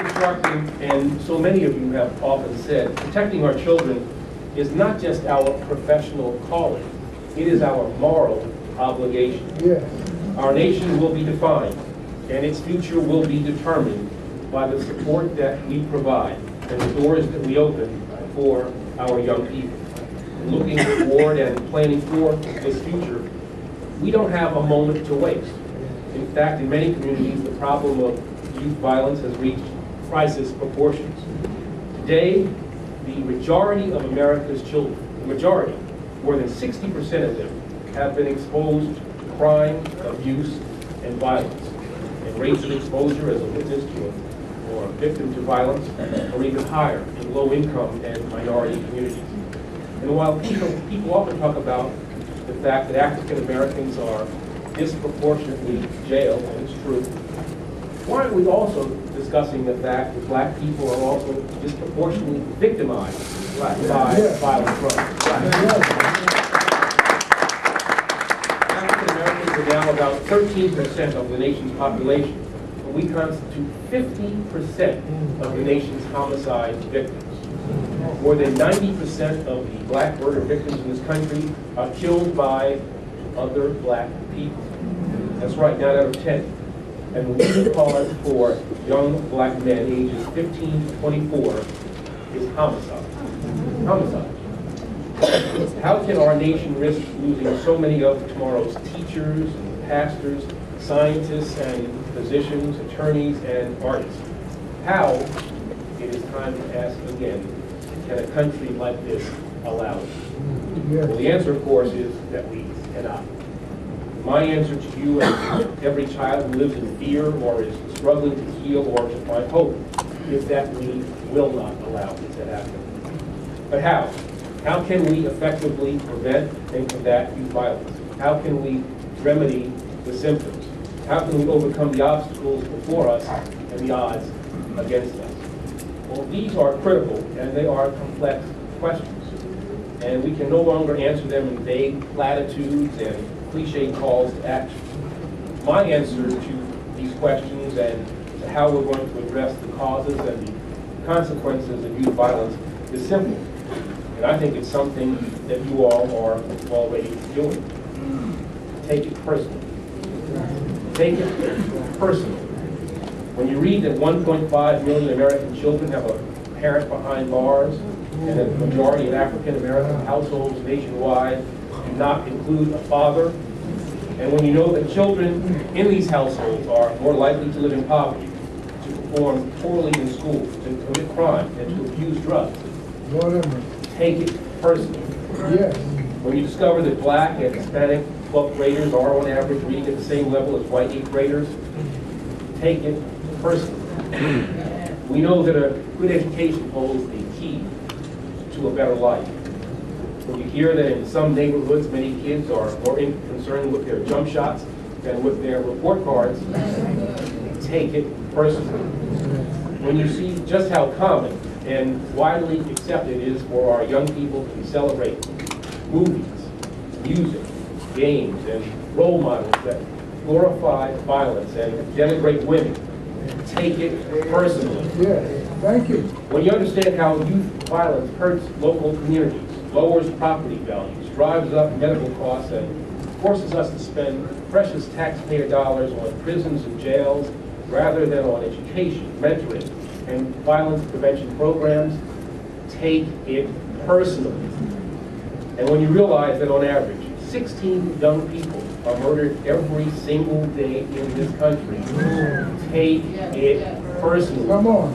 instructing, and so many of you have often said, protecting our children is not just our professional calling, it is our moral obligation. Yes. Our nation will be defined, and its future will be determined by the support that we provide and the doors that we open for our young people. Looking toward and planning for this future, we don't have a moment to waste. In fact, in many communities, the problem of youth violence has reached crisis proportions. Today, the majority of America's children, the majority, more than 60% of them, have been exposed to crime, abuse, and violence. And rates of exposure as a witness to or a victim to violence are even higher in low-income and minority communities. And while people often talk about the fact that African Americans are disproportionately jailed, and it's true, why aren't we also discussing the fact that black people are also disproportionately victimized by violent crime? African Americans are now about 13% of the nation's population, and we constitute 50% of the nation's homicide victims. More than 90% of the black murder victims in this country are killed by other black people. That's right, 9 out of 10. And the leading cause for young black men ages 15 to 24 is homicide. Homicide. How can our nation risk losing so many of tomorrow's teachers, and pastors, scientists, and physicians, attorneys, and artists? How, it is time to ask again, can a country like this allow it? Well, the answer, of course, is that we cannot. My answer to you and every child who lives in fear or is struggling to heal or to find hope is that we will not allow it to happen. But how? How can we effectively prevent and combat youth violence? How can we remedy the symptoms? How can we overcome the obstacles before us and the odds against us? Well, these are critical and they are complex questions. And we can no longer answer them in vague platitudes and cliche calls to action. My answer to these questions and to how we're going to address the causes and the consequences of youth violence is simple. And I think it's something that you all are already doing. Take it personally. Take it personally. When you read that 1.5 million American children have a parent behind bars, and that the majority of African American households nationwide do not include a father, and when you know that children in these households are more likely to live in poverty, to perform poorly in school, to commit crime, and to abuse drugs, take it personally. Yes. When you discover that black and Hispanic 12th graders are on average reading at the same level as white 8th graders, take it personally. We know that a good education holds the key to a better life. When you hear that in some neighborhoods many kids are more concerned with their jump shots than with their report cards, take it personally. When you see just how common and widely accepted it is for our young people to celebrate movies, music, games, and role models that glorify violence and denigrate women, take it personally. Yes, thank you. When you understand how youth violence hurts local communities, lowers property values, drives up medical costs, and forces us to spend precious taxpayer dollars on prisons and jails rather than on education, mentoring, and violence prevention programs, take it personally. And when you realize that on average, 16 young people are murdered every single day in this country, take it personally. Come on.